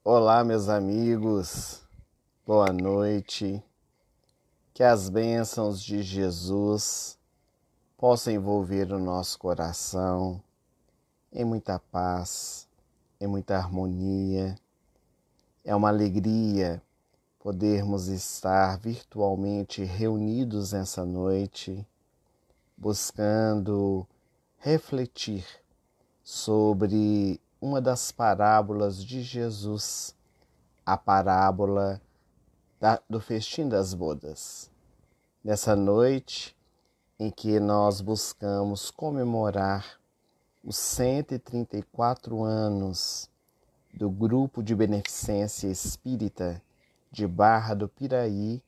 Olá, meus amigos, boa noite. Que as bênçãos de Jesus possam envolver o nosso coração em muita paz, em muita harmonia. É uma alegria podermos estar virtualmente reunidos nessa noite, buscando refletir sobre uma das parábolas de Jesus, a parábola do festim das bodas. Nessa noite em que nós buscamos comemorar os 134 anos do Grupo de Beneficência Espírita de Barra do Piraí,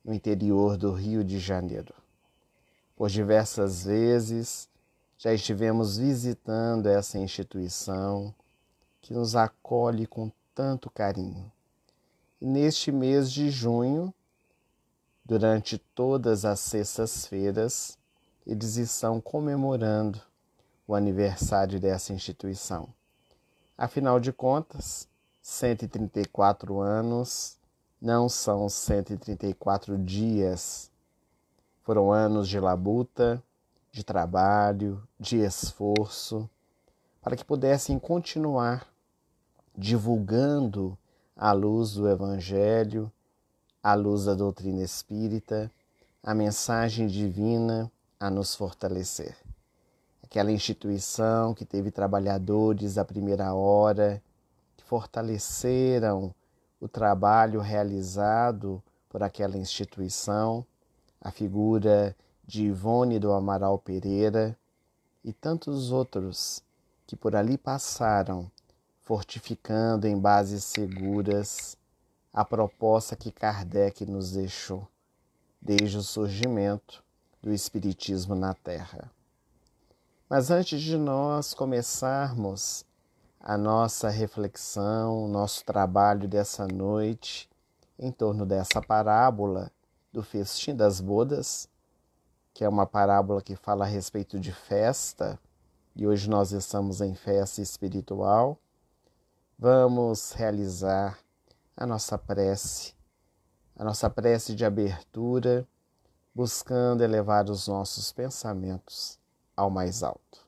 no interior do Rio de Janeiro. Por diversas vezes já estivemos visitando essa instituição que nos acolhe com tanto carinho. E neste mês de junho, durante todas as sextas-feiras, eles estão comemorando o aniversário dessa instituição. Afinal de contas, 134 anos não são 134 dias. Foram anos de labuta, de trabalho, de esforço, para que pudessem continuar divulgando à luz do Evangelho, à luz da doutrina espírita, a mensagem divina a nos fortalecer. Aquela instituição que teve trabalhadores da primeira hora, que fortaleceram o trabalho realizado por aquela instituição, a figura de Ivone do Amaral Pereira e tantos outros que por ali passaram, fortificando em bases seguras a proposta que Kardec nos deixou desde o surgimento do Espiritismo na Terra. Mas antes de nós começarmos a nossa reflexão, o nosso trabalho dessa noite em torno dessa parábola do festim das bodas, que é uma parábola que fala a respeito de festa, e hoje nós estamos em festa espiritual, vamos realizar a nossa prece de abertura, buscando elevar os nossos pensamentos ao mais alto.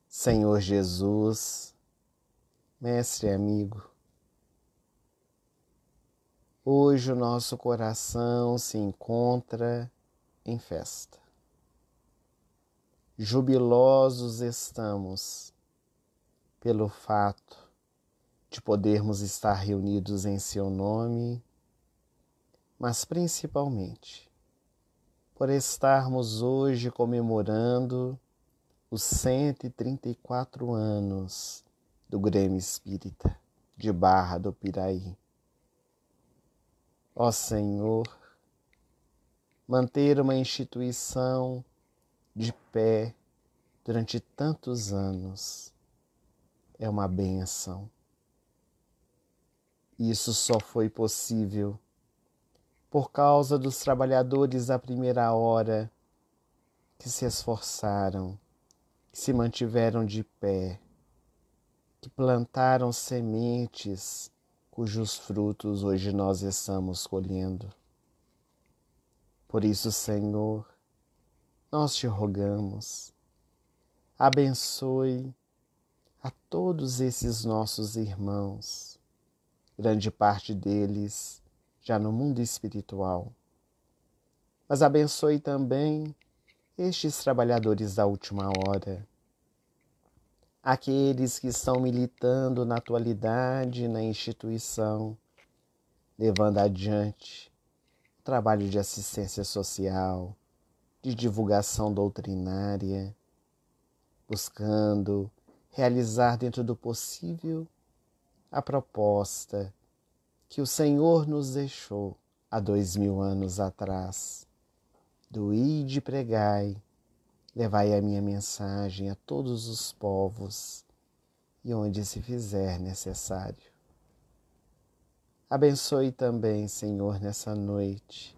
Senhor Jesus, mestre amigo, hoje o nosso coração se encontra em festa. Jubilosos estamos pelo fato de podermos estar reunidos em seu nome, mas principalmente por estarmos hoje comemorando os 134 anos do Grêmio Espírita de Barra do Piraí. Ó Senhor, manter uma instituição de pé durante tantos anos é uma bênção. Isso só foi possível por causa dos trabalhadores da primeira hora que se esforçaram, que se mantiveram de pé, que plantaram sementes cujos frutos hoje nós estamos colhendo. Por isso, Senhor, nós te rogamos, abençoe a todos esses nossos irmãos, grande parte deles já no mundo espiritual, mas abençoe também estes trabalhadores da última hora, aqueles que estão militando na atualidade na instituição, levando adiante o trabalho de assistência social, de divulgação doutrinária, buscando realizar dentro do possível a proposta que o Senhor nos deixou há 2000 anos atrás, do ide pregai, levai a minha mensagem a todos os povos e onde se fizer necessário. Abençoe também, Senhor, nessa noite,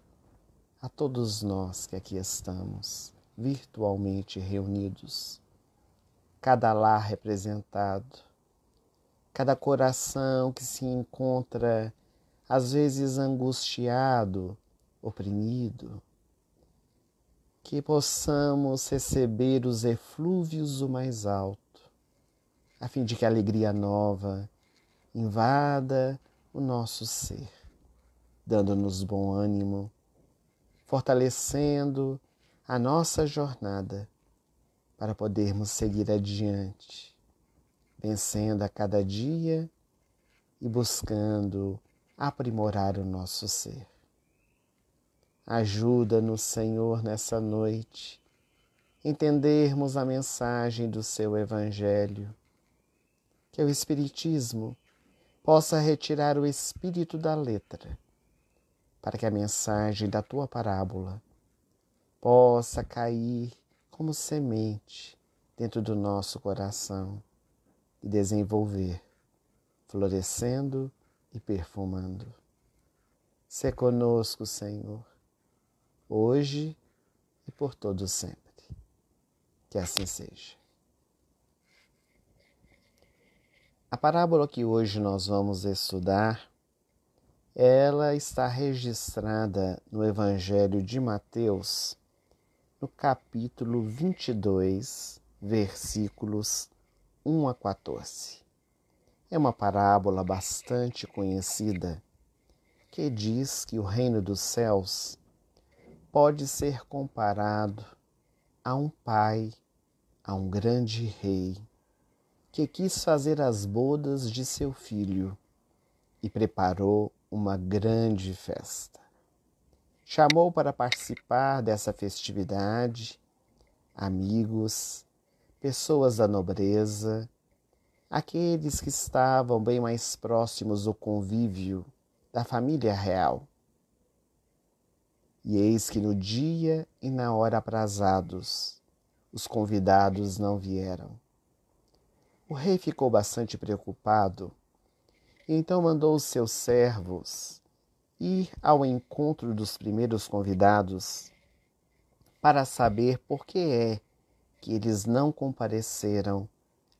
a todos nós que aqui estamos, virtualmente reunidos, cada lar representado, cada coração que se encontra às vezes angustiado, oprimido, que possamos receber os eflúvios do mais alto, a fim de que a alegria nova invada o nosso ser, dando-nos bom ânimo, fortalecendo a nossa jornada para podermos seguir adiante, vencendo a cada dia e buscando aprimorar o nosso ser. Ajuda-nos, Senhor, nessa noite, entendermos a mensagem do Seu Evangelho, que o Espiritismo possa retirar o espírito da letra, para que a mensagem da Tua parábola possa cair como semente dentro do nosso coração e desenvolver, florescendo e perfumando. Sê conosco, Senhor, hoje e por todo sempre. Que assim seja. A parábola que hoje nós vamos estudar, ela está registrada no Evangelho de Mateus, no capítulo 22, versículos 1 a 14. É uma parábola bastante conhecida que diz que o reino dos céus pode ser comparado a um pai, a um grande rei, que quis fazer as bodas de seu filho e preparou uma grande festa. Chamou para participar dessa festividade amigos, pessoas da nobreza, aqueles que estavam bem mais próximos do convívio da família real. E eis que no dia e na hora aprazados, os convidados não vieram. O rei ficou bastante preocupado e então mandou os seus servos ir ao encontro dos primeiros convidados para saber por que é que eles não compareceram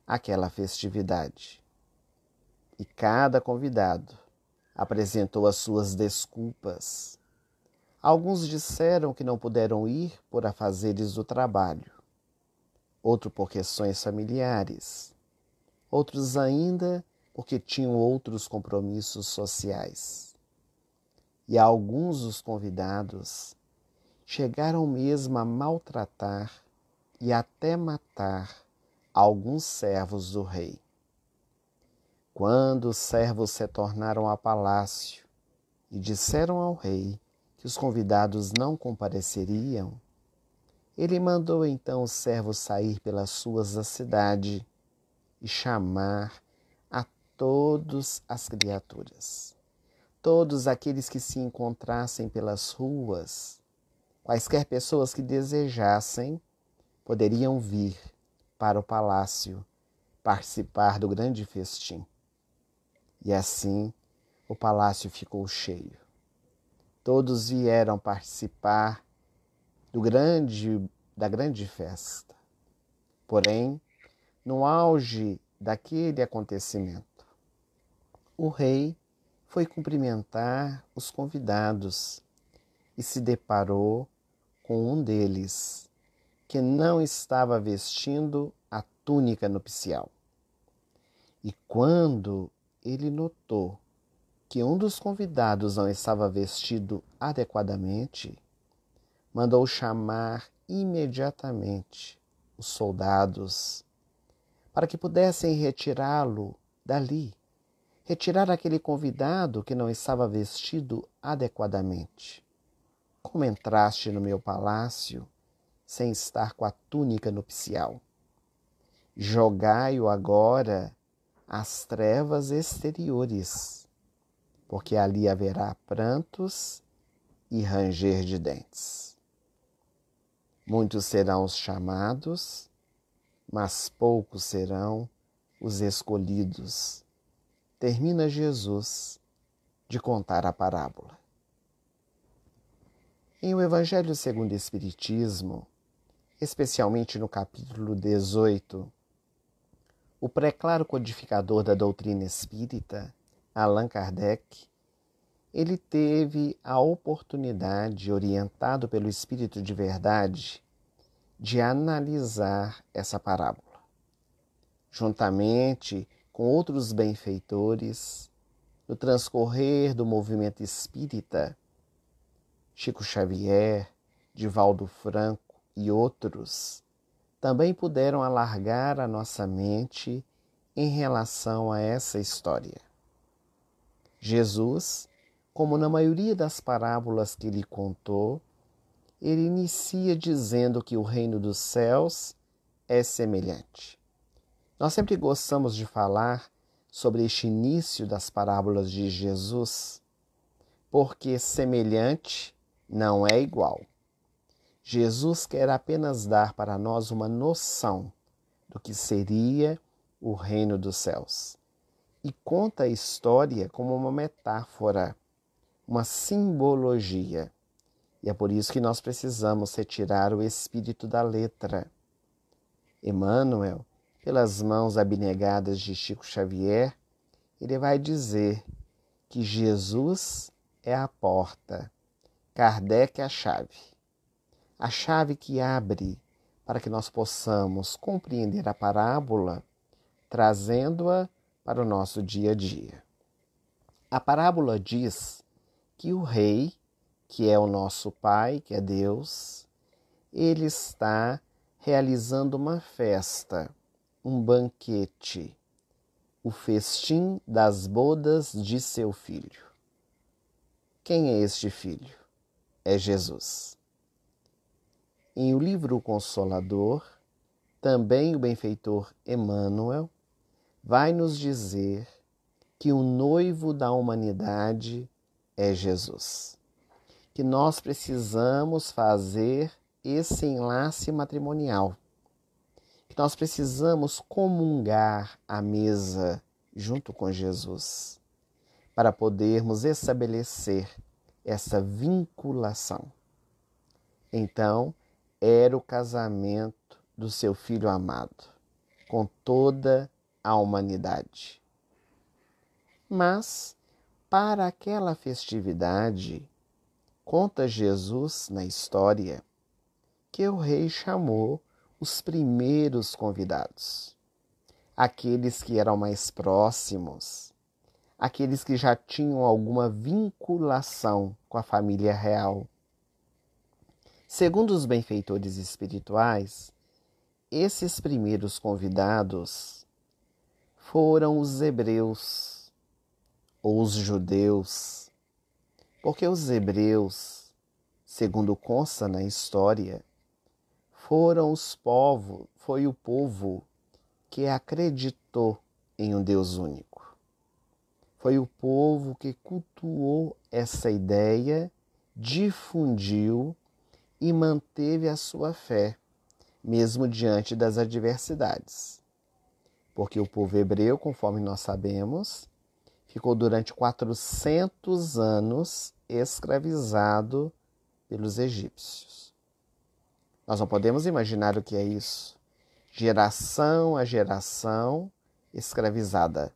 àquela festividade. E cada convidado apresentou as suas desculpas. Alguns disseram que não puderam ir por afazeres do trabalho, outro por questões familiares, outros ainda porque tinham outros compromissos sociais. E alguns dos convidados chegaram mesmo a maltratar e até matar alguns servos do rei. Quando os servos retornaram ao palácio e disseram ao rei que os convidados não compareceriam, ele mandou então os servos sair pelas ruas da cidade e chamar a todas as criaturas, todos aqueles que se encontrassem pelas ruas, quaisquer pessoas que desejassem, poderiam vir para o palácio participar do grande festim. E assim o palácio ficou cheio. Todos vieram participar da grande festa. Porém, no auge daquele acontecimento, o rei foi cumprimentar os convidados e se deparou com um deles, que não estava vestindo a túnica nupcial. E quando ele notou que um dos convidados não estava vestido adequadamente, mandou chamar imediatamente os soldados para que pudessem retirá-lo dali, retirar aquele convidado que não estava vestido adequadamente. Como entraste no meu palácio sem estar com a túnica nupcial? Jogai-o agora às trevas exteriores, porque ali haverá prantos e ranger de dentes. Muitos serão os chamados, mas poucos serão os escolhidos. Termina Jesus de contar a parábola. Em o Evangelho segundo o Espiritismo, especialmente no capítulo 18, o pré-claro codificador da doutrina espírita, Allan Kardec, ele teve a oportunidade, orientado pelo Espírito de Verdade, de analisar essa parábola, juntamente com outros benfeitores, no transcorrer do movimento espírita, Chico Xavier, Divaldo Franco e outros, também puderam alargar a nossa mente em relação a essa história. Jesus, como na maioria das parábolas que ele contou, ele inicia dizendo que o reino dos céus é semelhante. Nós sempre gostamos de falar sobre este início das parábolas de Jesus, porque semelhante não é igual. Jesus quer apenas dar para nós uma noção do que seria o reino dos céus e conta a história como uma metáfora, uma simbologia. E é por isso que nós precisamos retirar o espírito da letra. Emmanuel, pelas mãos abnegadas de Chico Xavier, ele vai dizer que Jesus é a porta, Kardec é a chave que abre para que nós possamos compreender a parábola, trazendo-a para o nosso dia a dia. A parábola diz que o rei, que é o nosso Pai, que é Deus, ele está realizando uma festa, um banquete, o festim das bodas de seu filho. Quem é este filho? É Jesus. Em O Livro Consolador, também o benfeitor Emmanuel vai nos dizer que o noivo da humanidade é Jesus, que nós precisamos fazer esse enlace matrimonial, que nós precisamos comungar à mesa junto com Jesus, para podermos estabelecer essa vinculação. Então, era o casamento do seu Filho amado, com toda a humanidade. Mas, para aquela festividade, conta Jesus na história que o rei chamou os primeiros convidados, aqueles que eram mais próximos, aqueles que já tinham alguma vinculação com a família real. Segundo os benfeitores espirituais, esses primeiros convidados foram os hebreus ou os judeus, porque os hebreus, segundo consta na história, foi o povo que acreditou em um Deus único. Foi o povo que cultuou essa ideia, difundiu e manteve a sua fé, mesmo diante das adversidades. Porque o povo hebreu, conforme nós sabemos, ficou durante 400 anos escravizado pelos egípcios. Nós não podemos imaginar o que é isso. Geração a geração escravizada.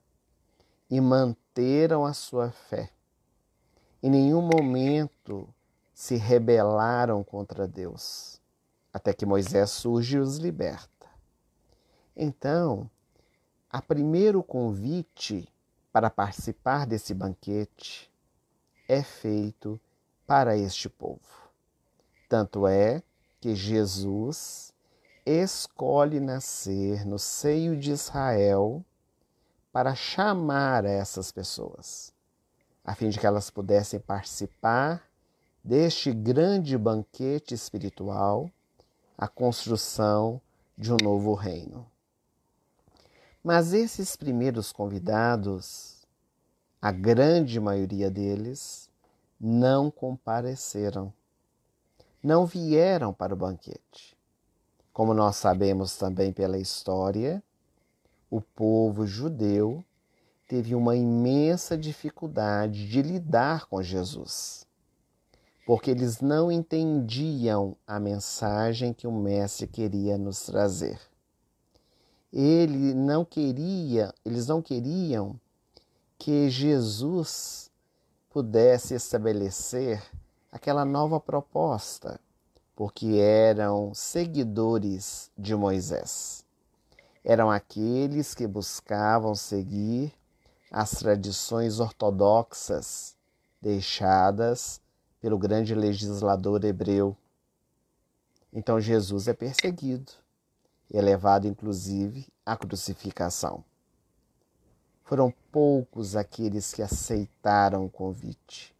E manteram a sua fé. Em nenhum momento se rebelaram contra Deus, até que Moisés surge e os liberta. Então, o primeiro convite para participar desse banquete é feito para este povo. Tanto é que Jesus escolhe nascer no seio de Israel para chamar essas pessoas, a fim de que elas pudessem participar deste grande banquete espiritual, a construção de um novo reino. Mas esses primeiros convidados, a grande maioria deles, não compareceram, não vieram para o banquete. Como nós sabemos também pela história, o povo judeu teve uma imensa dificuldade de lidar com Jesus, porque eles não entendiam a mensagem que o Mestre queria nos trazer. Eles não queriam que Jesus pudesse estabelecer aquela nova proposta, porque eram seguidores de Moisés. Eram aqueles que buscavam seguir as tradições ortodoxas deixadas pelo grande legislador hebreu. Então Jesus é perseguido e é levado inclusive à crucificação. Foram poucos aqueles que aceitaram o convite.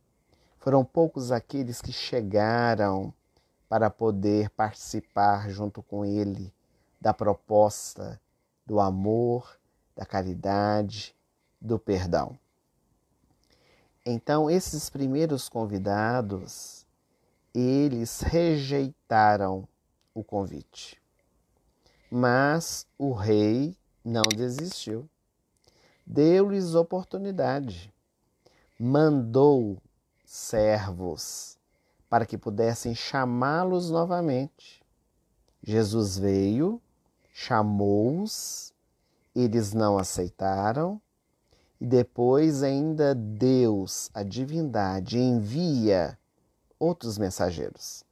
Foram poucos aqueles que chegaram para poder participar junto com ele da proposta do amor, da caridade, do perdão. Então, esses primeiros convidados, eles rejeitaram o convite. Mas o rei não desistiu. Deu-lhes oportunidade. Mandou servos para que pudessem chamá-los novamente. Jesus veio, chamou-os, eles não aceitaram, e depois ainda Deus, a divindade, envia outros mensageiros.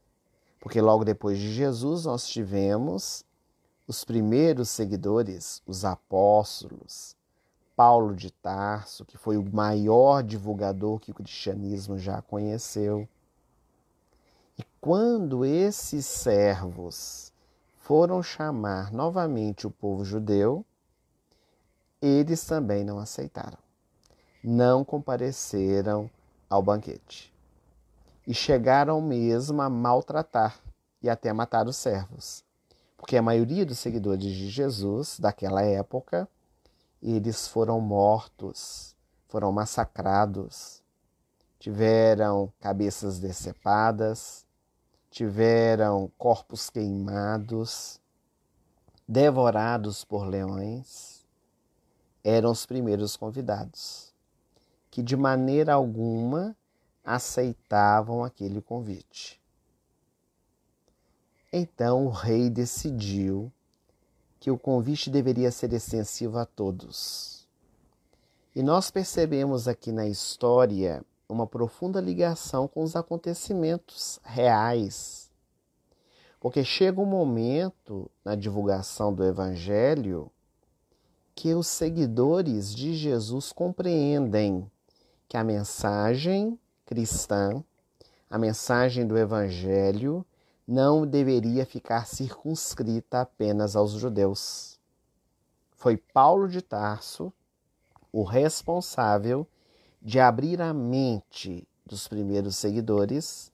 Porque logo depois de Jesus nós tivemos os primeiros seguidores, os apóstolos, Paulo de Tarso, que foi o maior divulgador que o cristianismo já conheceu. E quando esses servos foram chamar novamente o povo judeu, eles também não aceitaram. Não compareceram ao banquete. E chegaram mesmo a maltratar e até matar os servos. Porque a maioria dos seguidores de Jesus, daquela época, eles foram mortos, foram massacrados, tiveram cabeças decepadas, tiveram corpos queimados, devorados por leões. Eram os primeiros convidados, que de maneira alguma aceitavam aquele convite. Então o rei decidiu que o convite deveria ser extensivo a todos. E nós percebemos aqui na história uma profunda ligação com os acontecimentos reais. Porque chega um momento na divulgação do Evangelho que os seguidores de Jesus compreendem que a mensagem cristã, a mensagem do Evangelho, não deveria ficar circunscrita apenas aos judeus. Foi Paulo de Tarso o responsável de abrir a mente dos primeiros seguidores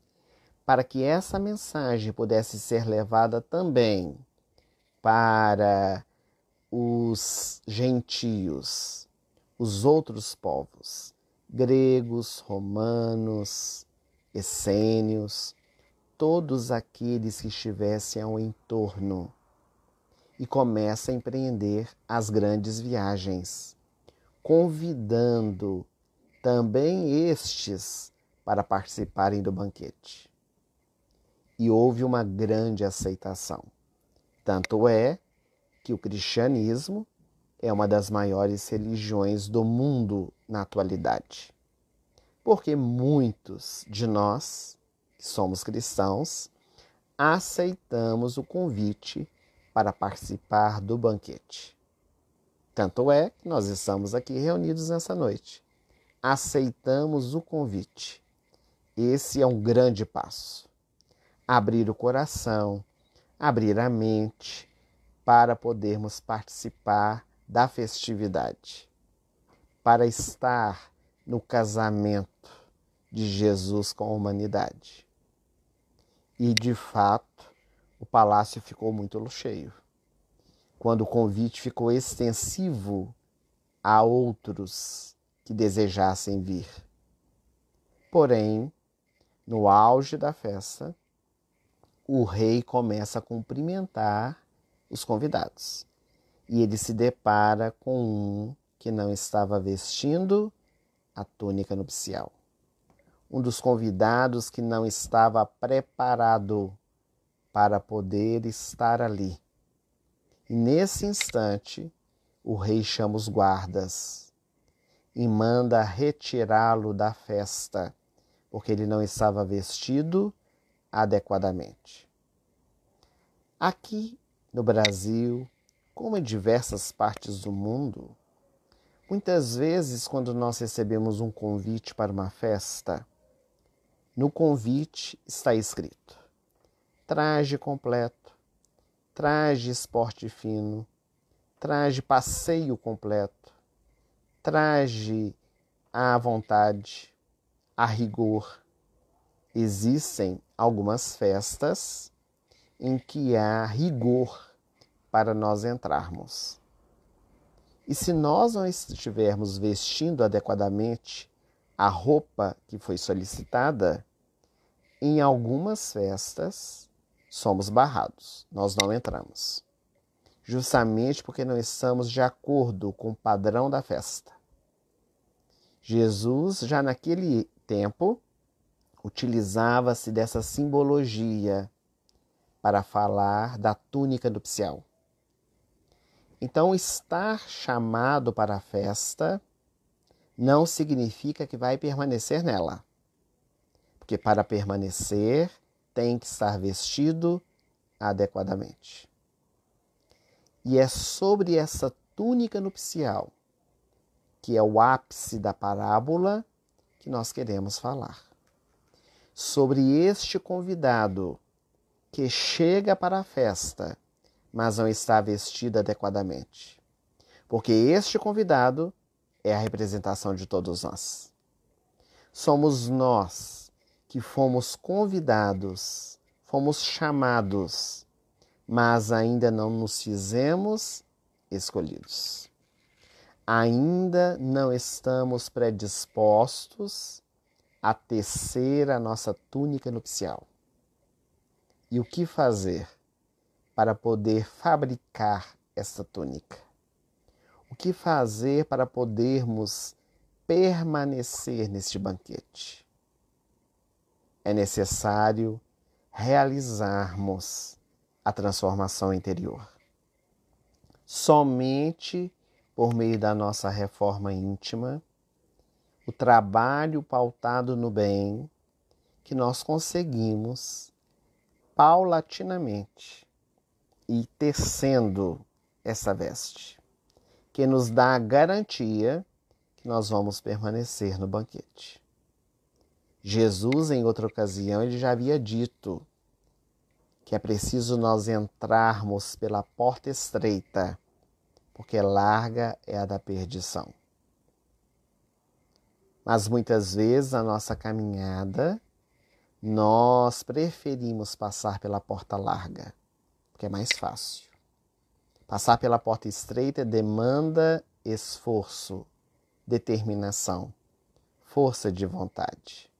para que essa mensagem pudesse ser levada também para os gentios, os outros povos, gregos, romanos, essênios, todos aqueles que estivessem ao entorno, e começa a empreender as grandes viagens, convidando também estes para participarem do banquete. E houve uma grande aceitação. Tanto é que o cristianismo é uma das maiores religiões do mundo na atualidade. Porque muitos de nós, que somos cristãos, aceitamos o convite para participar do banquete. Tanto é que nós estamos aqui reunidos nessa noite. Aceitamos o convite. Esse é um grande passo. Abrir o coração, abrir a mente, para podermos participar da festividade, para estar no casamento de Jesus com a humanidade. E, de fato, o palácio ficou muito cheio. Quando o convite ficou extensivo a outros que desejassem vir. Porém, no auge da festa, o rei começa a cumprimentar os convidados. E ele se depara com um que não estava vestindo a túnica nupcial. Um dos convidados que não estava preparado para poder estar ali. E nesse instante, o rei chama os guardas e manda retirá-lo da festa, porque ele não estava vestido adequadamente. Aqui no Brasil, como em diversas partes do mundo, muitas vezes quando nós recebemos um convite para uma festa, no convite está escrito: traje completo, traje esporte fino, traje passeio completo, traje à vontade, a rigor. Existem algumas festas em que há rigor para nós entrarmos. E se nós não estivermos vestindo adequadamente a roupa que foi solicitada, em algumas festas somos barrados, nós não entramos. Justamente porque não estamos de acordo com o padrão da festa. Jesus, já naquele tempo, utilizava-se dessa simbologia para falar da túnica nupcial. Então, estar chamado para a festa não significa que vai permanecer nela. Porque para permanecer, tem que estar vestido adequadamente. E é sobre essa túnica nupcial, que é o ápice da parábola, que nós queremos falar. Sobre este convidado que chega para a festa, mas não está vestido adequadamente. Porque este convidado é a representação de todos nós. Somos nós que fomos convidados, fomos chamados, mas ainda não nos fizemos escolhidos. Ainda não estamos predispostos a tecer a nossa túnica nupcial. E o que fazer para poder fabricar essa túnica? O que fazer para podermos permanecer neste banquete? É necessário realizarmos a transformação interior. Somente por meio da nossa reforma íntima, o trabalho pautado no bem, que nós conseguimos paulatinamente ir tecendo essa veste, que nos dá a garantia que nós vamos permanecer no banquete. Jesus, em outra ocasião, ele já havia dito que é preciso nós entrarmos pela porta estreita, porque larga é a da perdição. Mas muitas vezes na nossa caminhada, nós preferimos passar pela porta larga, porque é mais fácil. Passar pela porta estreita demanda esforço, determinação, força de vontade.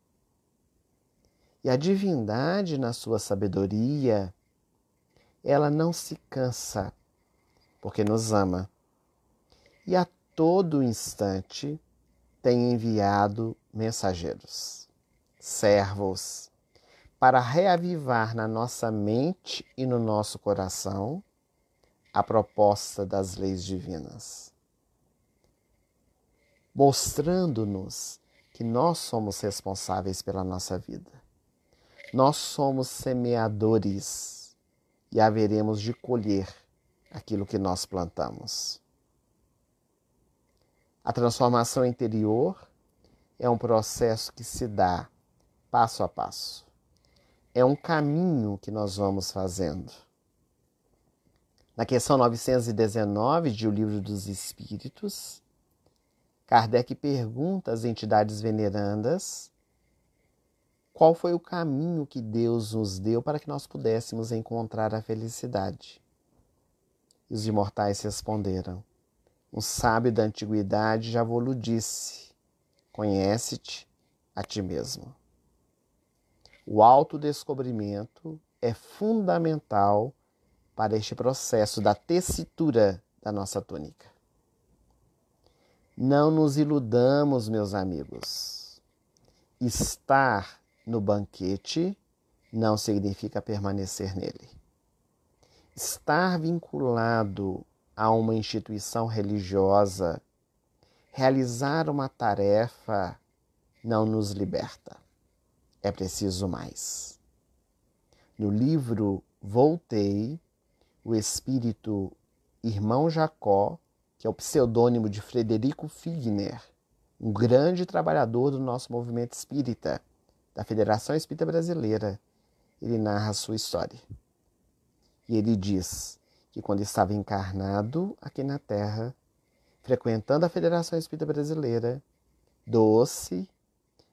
E a divindade, na sua sabedoria, ela não se cansa, porque nos ama. E a todo instante tem enviado mensageiros, servos, para reavivar na nossa mente e no nosso coração a proposta das leis divinas, mostrando-nos que nós somos responsáveis pela nossa vida. Nós somos semeadores e haveremos de colher aquilo que nós plantamos. A transformação interior é um processo que se dá passo a passo. É um caminho que nós vamos fazendo. Na questão 919 de O Livro dos Espíritos, Kardec pergunta às entidades venerandas qual foi o caminho que Deus nos deu para que nós pudéssemos encontrar a felicidade. E os imortais responderam: um sábio da antiguidade já vos disse, conhece-te a ti mesmo. O autodescobrimento é fundamental para este processo da tessitura da nossa túnica. Não nos iludamos, meus amigos. Estar no banquete não significa permanecer nele. estar vinculado a uma instituição religiosa, realizar uma tarefa não nos liberta. É preciso mais. No livro Voltei, o espírito Irmão Jacó, que é o pseudônimo de Frederico Figner, um grande trabalhador do nosso movimento espírita, da Federação Espírita Brasileira, ele narra a sua história. E ele diz que quando estava encarnado aqui na Terra, frequentando a Federação Espírita Brasileira, doce,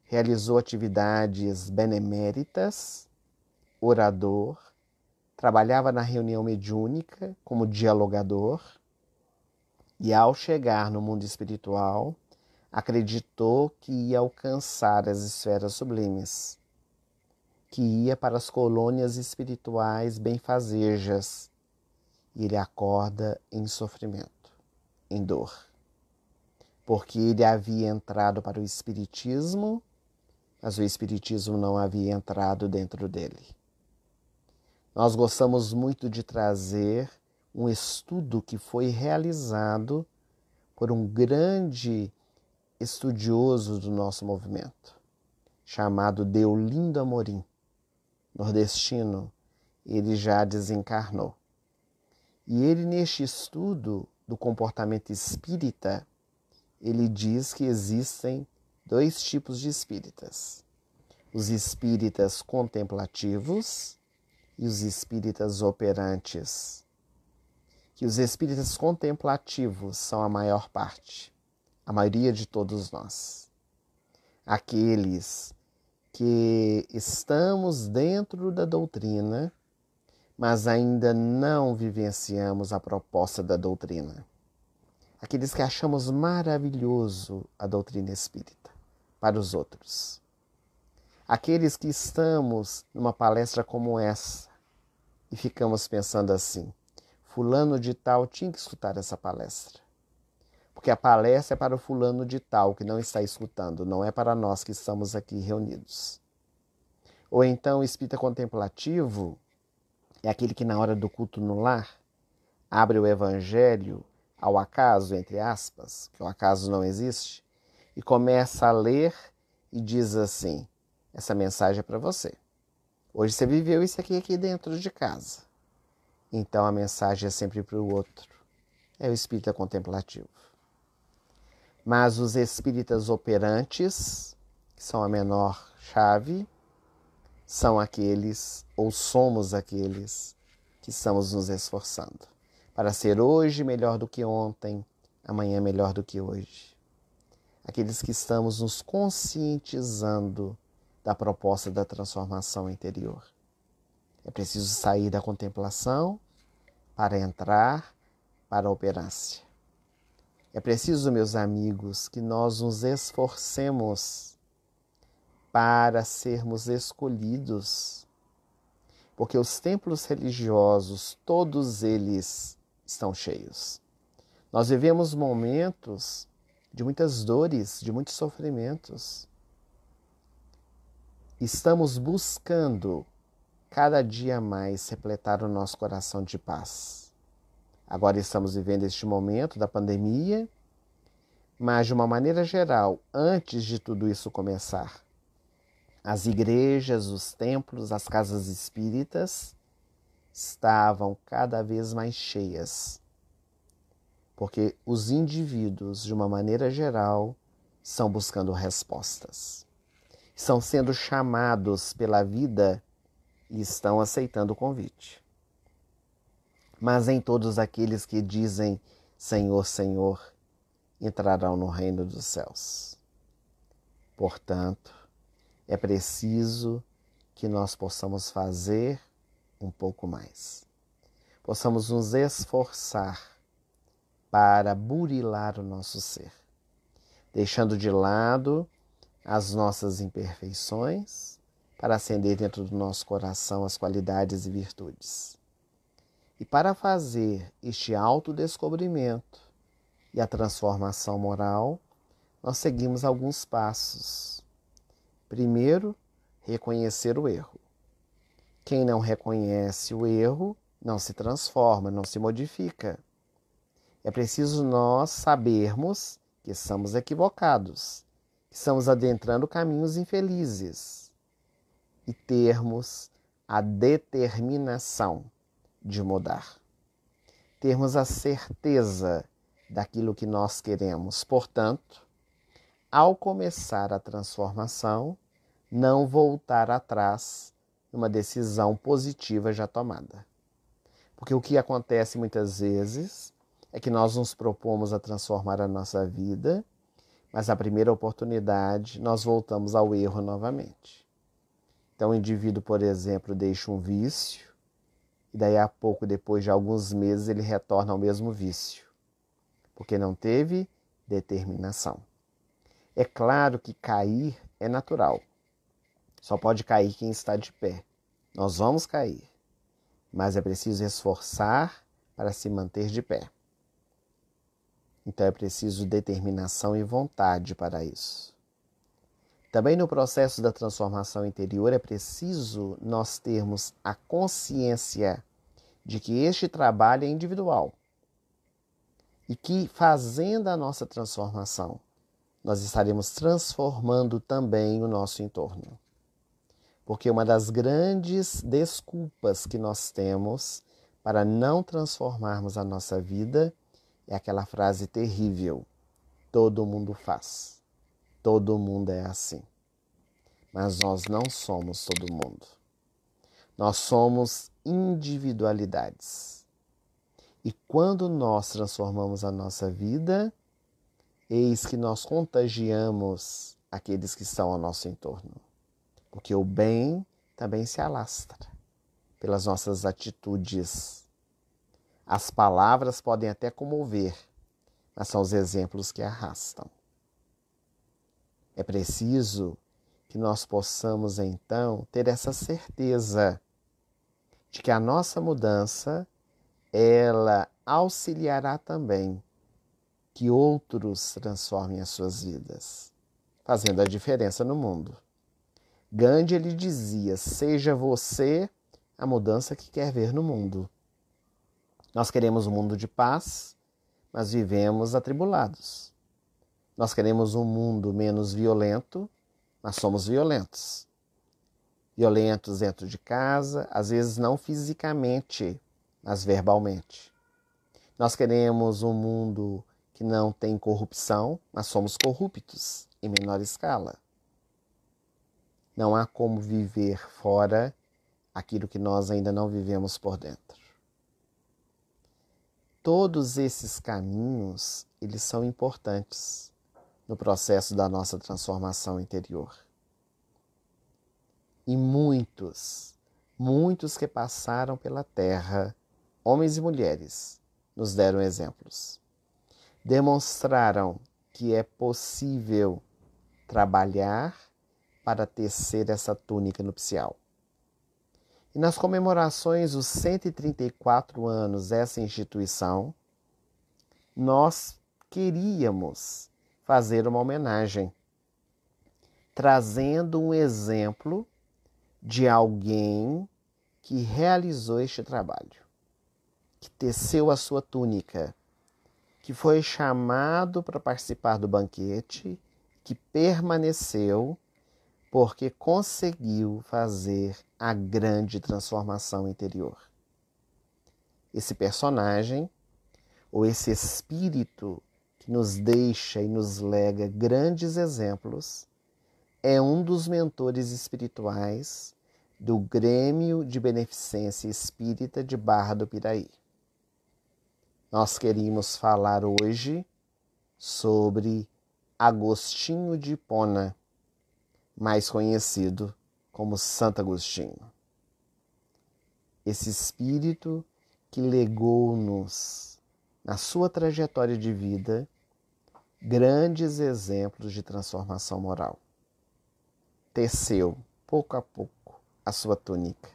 realizou atividades beneméritas, orador, trabalhava na reunião mediúnica como dialogador e, ao chegar no mundo espiritual, acreditou que ia alcançar as esferas sublimes, que ia para as colônias espirituais benfazejas, e ele acorda em sofrimento, em dor, porque ele havia entrado para o espiritismo, mas o espiritismo não havia entrado dentro dele. Nós gostamos muito de trazer um estudo que foi realizado por um grande estudioso do nosso movimento, chamado Deolindo Amorim, nordestino. Ele já desencarnou. E ele, neste estudo do comportamento espírita, ele diz que existem dois tipos de espíritas: os espíritas contemplativos e os espíritas operantes. Que os espíritas contemplativos são a maior parte, a maioria de todos nós. Aqueles que estamos dentro da doutrina, mas ainda não vivenciamos a proposta da doutrina. Aqueles que achamos maravilhoso a doutrina espírita para os outros. Aqueles que estamos numa palestra como essa e ficamos pensando assim: fulano de tal tinha que escutar essa palestra. Porque a palestra é para o fulano de tal que não está escutando, não é para nós que estamos aqui reunidos. Ou então o espírita contemplativo é aquele que na hora do culto no lar abre o evangelho ao acaso, entre aspas, que o acaso não existe, e começa a ler e diz assim: essa mensagem é para você. Hoje você viveu isso aqui dentro de casa. Então a mensagem é sempre para o outro. É o espírita contemplativo. Mas os espíritas operantes, que são a menor chave, são aqueles, ou somos aqueles, que estamos nos esforçando para ser hoje melhor do que ontem, amanhã melhor do que hoje. Aqueles que estamos nos conscientizando da proposta da transformação interior. É preciso sair da contemplação para entrar para a operância. É preciso, meus amigos, que nós nos esforcemos para sermos escolhidos, porque os templos religiosos, todos eles estão cheios. Nós vivemos momentos de muitas dores, de muitos sofrimentos. Estamos buscando cada dia mais repletar o nosso coração de paz. Agora estamos vivendo este momento da pandemia, mas de uma maneira geral, antes de tudo isso começar, as igrejas, os templos, as casas espíritas estavam cada vez mais cheias, porque os indivíduos, de uma maneira geral, estão buscando respostas. Estão sendo chamados pela vida e estão aceitando o convite. Mas nem todos aqueles que dizem Senhor, Senhor, entrarão no reino dos céus. Portanto, é preciso que nós possamos fazer um pouco mais. Possamos nos esforçar para burilar o nosso ser, deixando de lado as nossas imperfeições para acender dentro do nosso coração as qualidades e virtudes. E para fazer este autodescobrimento e a transformação moral, nós seguimos alguns passos. Primeiro, reconhecer o erro. Quem não reconhece o erro não se transforma, não se modifica. É preciso nós sabermos que estamos equivocados, que estamos adentrando caminhos infelizes e termos a determinação de mudar. Termos a certeza daquilo que nós queremos. Portanto, ao começar a transformação, não voltar atrás numa decisão positiva já tomada. Porque o que acontece muitas vezes é que nós nos propomos a transformar a nossa vida, mas na primeira oportunidade nós voltamos ao erro novamente. Então o indivíduo, por exemplo, deixa um vício e daí a pouco, depois de alguns meses, ele retorna ao mesmo vício, porque não teve determinação. É claro que cair é natural. Só pode cair quem está de pé. Nós vamos cair, mas é preciso esforçar para se manter de pé. Então é preciso determinação e vontade para isso. Também no processo da transformação interior é preciso nós termos a consciência de que este trabalho é individual e que, fazendo a nossa transformação, nós estaremos transformando também o nosso entorno. Porque uma das grandes desculpas que nós temos para não transformarmos a nossa vida é aquela frase terrível: todo mundo faz, todo mundo é assim. Mas nós não somos todo mundo. Nós somos individualidades. E quando nós transformamos a nossa vida, eis que nós contagiamos aqueles que estão ao nosso entorno. Porque o bem também se alastra pelas nossas atitudes. As palavras podem até comover, mas são os exemplos que arrastam. É preciso que nós possamos, então, ter essa certeza de que a nossa mudança, ela auxiliará também que outros transformem as suas vidas, fazendo a diferença no mundo. Gandhi, ele dizia: seja você a mudança que quer ver no mundo. Nós queremos um mundo de paz, mas vivemos atribulados. Nós queremos um mundo menos violento, mas somos violentos. Violentos dentro de casa, às vezes não fisicamente, mas verbalmente. Nós queremos um mundo que não tem corrupção, mas somos corruptos em menor escala. Não há como viver fora aquilo que nós ainda não vivemos por dentro. Todos esses caminhos, eles são importantes no processo da nossa transformação interior. E muitos que passaram pela Terra, homens e mulheres, nos deram exemplos. Demonstraram que é possível trabalhar para tecer essa túnica nupcial. E nas comemorações dos 134 anos dessa instituição, nós queríamos fazer uma homenagem, trazendo um exemplo de alguém que realizou este trabalho, que teceu a sua túnica, que foi chamado para participar do banquete, que permaneceu porque conseguiu fazer a grande transformação interior. Esse personagem, ou esse espírito que nos deixa e nos lega grandes exemplos, é um dos mentores espirituais do Grêmio de Beneficência Espírita de Barra do Piraí. Nós queríamos falar hoje sobre Agostinho de Hipona, mais conhecido como Santo Agostinho. Esse espírito que legou-nos, na sua trajetória de vida, grandes exemplos de transformação moral. Teceu, pouco a pouco, a sua túnica.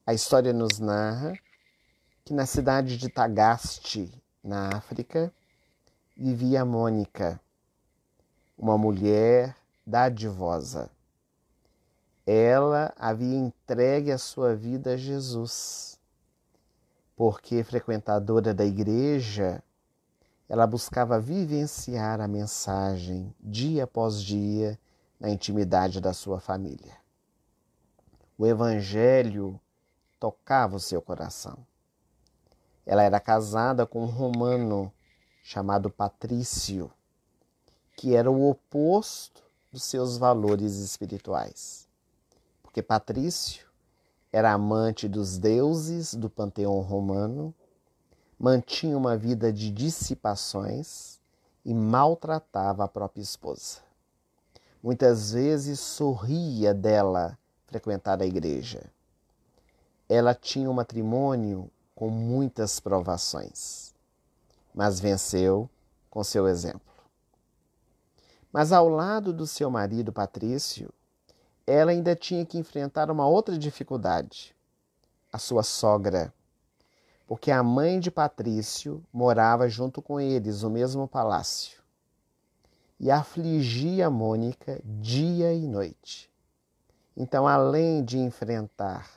A história nos narra que na cidade de Tagaste, na África, vivia Mônica, uma mulher dadivosa. ela havia entregue a sua vida a Jesus, porque frequentadora da igreja, ela buscava vivenciar a mensagem dia após dia na intimidade da sua família. O evangelho tocava o seu coração. Ela era casada com um romano chamado Patrício, que era o oposto dos seus valores espirituais. Porque Patrício era amante dos deuses do panteão romano, mantinha uma vida de dissipações e maltratava a própria esposa. Muitas vezes sorria dela frequentar a igreja. Ela tinha um matrimônio com muitas provações, mas venceu com seu exemplo. Mas ao lado do seu marido Patrício, ela ainda tinha que enfrentar uma outra dificuldade, a sua sogra, porque a mãe de Patrício morava junto com eles no mesmo palácio e afligia Mônica dia e noite. Então, além de enfrentar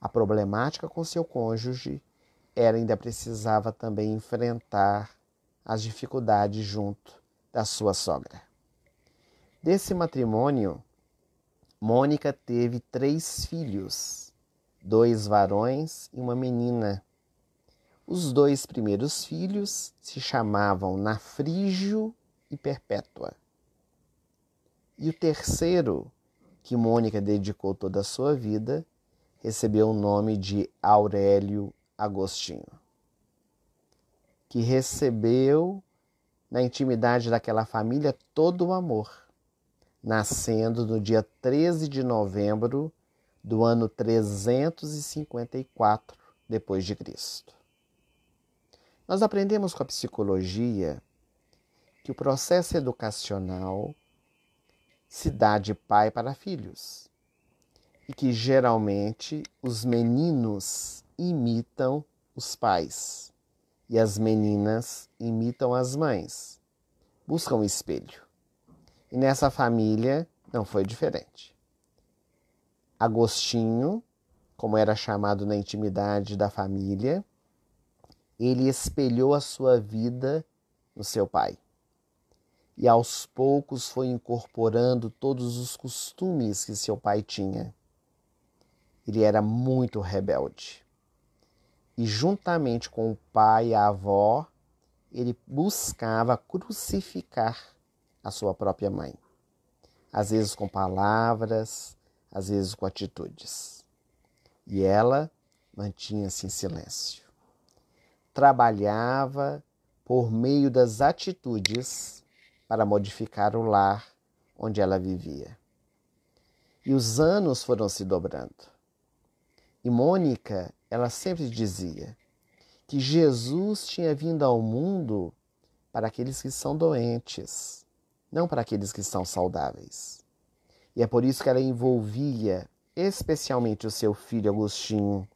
a problemática com seu cônjuge, ela ainda precisava também enfrentar as dificuldades junto da sua sogra. Desse matrimônio, Mônica teve 3 filhos, 2 varões e uma menina. Os 2 primeiros filhos se chamavam Nafrígio e Perpétua. E o terceiro, que Mônica dedicou toda a sua vida, recebeu o nome de Aurélio Agostinho, que recebeu na intimidade daquela família todo o amor, nascendo no dia 13 de novembro do ano 354 depois de Cristo. Nós aprendemos com a psicologia que o processo educacional se dá de pai para filhos e que geralmente os meninos imitam os pais e as meninas imitam as mães, buscam um espelho. E nessa família não foi diferente. Agostinho, como era chamado na intimidade da família, ele espelhou a sua vida no seu pai. E aos poucos foi incorporando todos os costumes que seu pai tinha. Ele era muito rebelde. E juntamente com o pai e a avó, ele buscava crucificar a sua própria mãe. Às vezes com palavras, às vezes com atitudes. E ela mantinha-se em silêncio. Trabalhava por meio das atitudes para modificar o lar onde ela vivia. E os anos foram se dobrando. E Mônica, ela sempre dizia que Jesus tinha vindo ao mundo para aqueles que são doentes, não para aqueles que são saudáveis. E é por isso que ela envolvia especialmente o seu filho Agostinho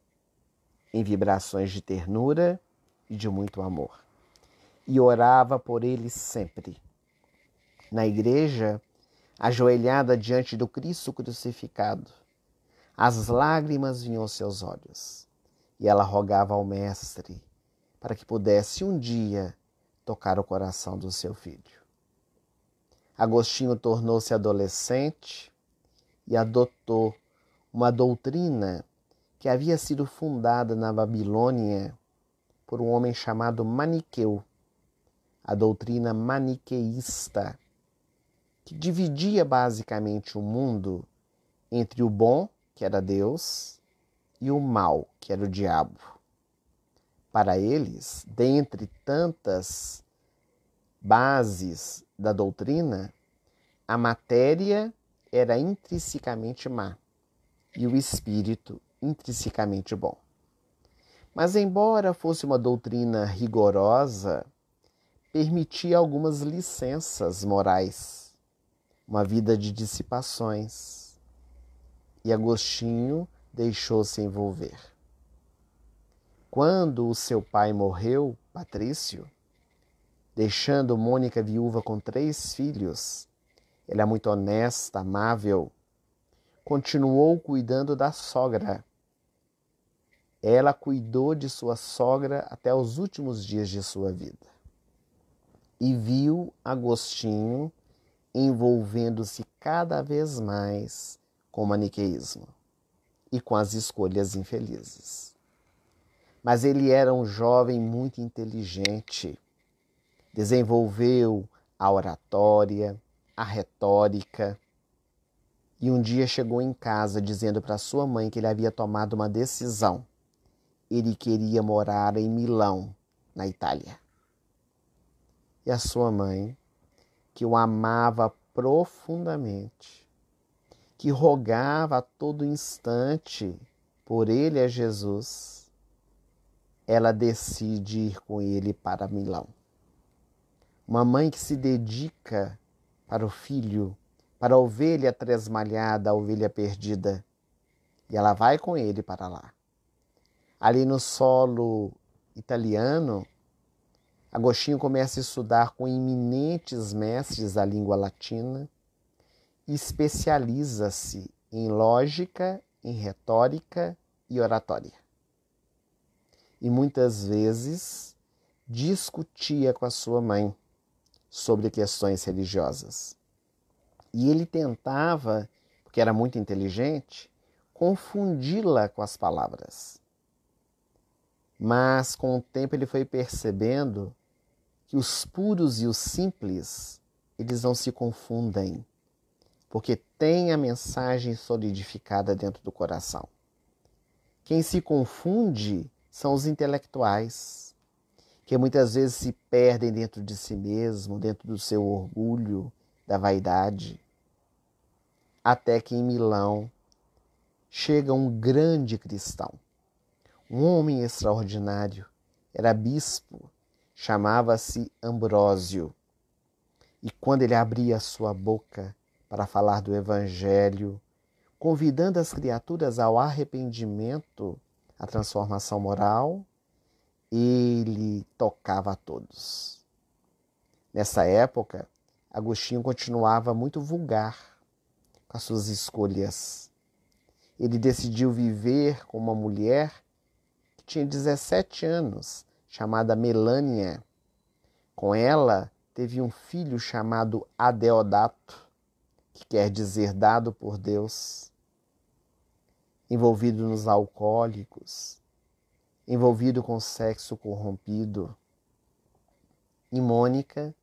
em vibrações de ternura e de muito amor. E orava por ele sempre. Na igreja, ajoelhada diante do Cristo crucificado, as lágrimas vinham aos seus olhos. E ela rogava ao Mestre para que pudesse um dia tocar o coração do seu filho. Agostinho tornou-se adolescente e adotou uma doutrina que havia sido fundada na Babilônia por um homem chamado Maniqueu, a doutrina maniqueísta, que dividia basicamente o mundo entre o bom, que era Deus, e o mal, que era o diabo. Para eles, dentre tantas bases da doutrina, a matéria era intrinsecamente má e o espírito intrinsecamente bom. Mas, embora fosse uma doutrina rigorosa, permitia algumas licenças morais, uma vida de dissipações. E Agostinho deixou-se envolver. Quando o seu pai morreu, Patrício, deixando Mônica viúva com 3 filhos, ela é muito honesta, amável, continuou cuidando da sogra. Ela cuidou de sua sogra até os últimos dias de sua vida. E viu Agostinho envolvendo-se cada vez mais com o maniqueísmo e com as escolhas infelizes. Mas ele era um jovem muito inteligente, desenvolveu a oratória, a retórica, e um dia chegou em casa dizendo para sua mãe que ele havia tomado uma decisão. Ele queria morar em Milão, na Itália. E a sua mãe, que o amava profundamente, que rogava a todo instante por ele a Jesus, ela decide ir com ele para Milão. Uma mãe que se dedica para o filho, para a ovelha tresmalhada, a ovelha perdida. E ela vai com ele para lá. Ali no solo italiano, Agostinho começa a estudar com eminentes mestres da língua latina e especializa-se em lógica, em retórica e oratória. E muitas vezes discutia com a sua mãe sobre questões religiosas. E ele tentava, porque era muito inteligente, confundi-la com as palavras. Mas com o tempo ele foi percebendo que os puros e os simples, eles não se confundem, porque tem a mensagem solidificada dentro do coração. Quem se confunde são os intelectuais, que muitas vezes se perdem dentro de si mesmo, dentro do seu orgulho, da vaidade. Até que em Milão chega um grande cristão, um homem extraordinário, era bispo, chamava-se Ambrósio. E quando ele abria a sua boca para falar do Evangelho, convidando as criaturas ao arrependimento, à transformação moral, ele tocava a todos. Nessa época, Agostinho continuava muito vulgar com as suas escolhas. Ele decidiu viver com uma mulher que tinha 17 anos, chamada Melânia. Com ela, teve um filho chamado Adeodato, que quer dizer dado por Deus, envolvido nos alcoólicos, envolvido com sexo corrompido. E Mônica,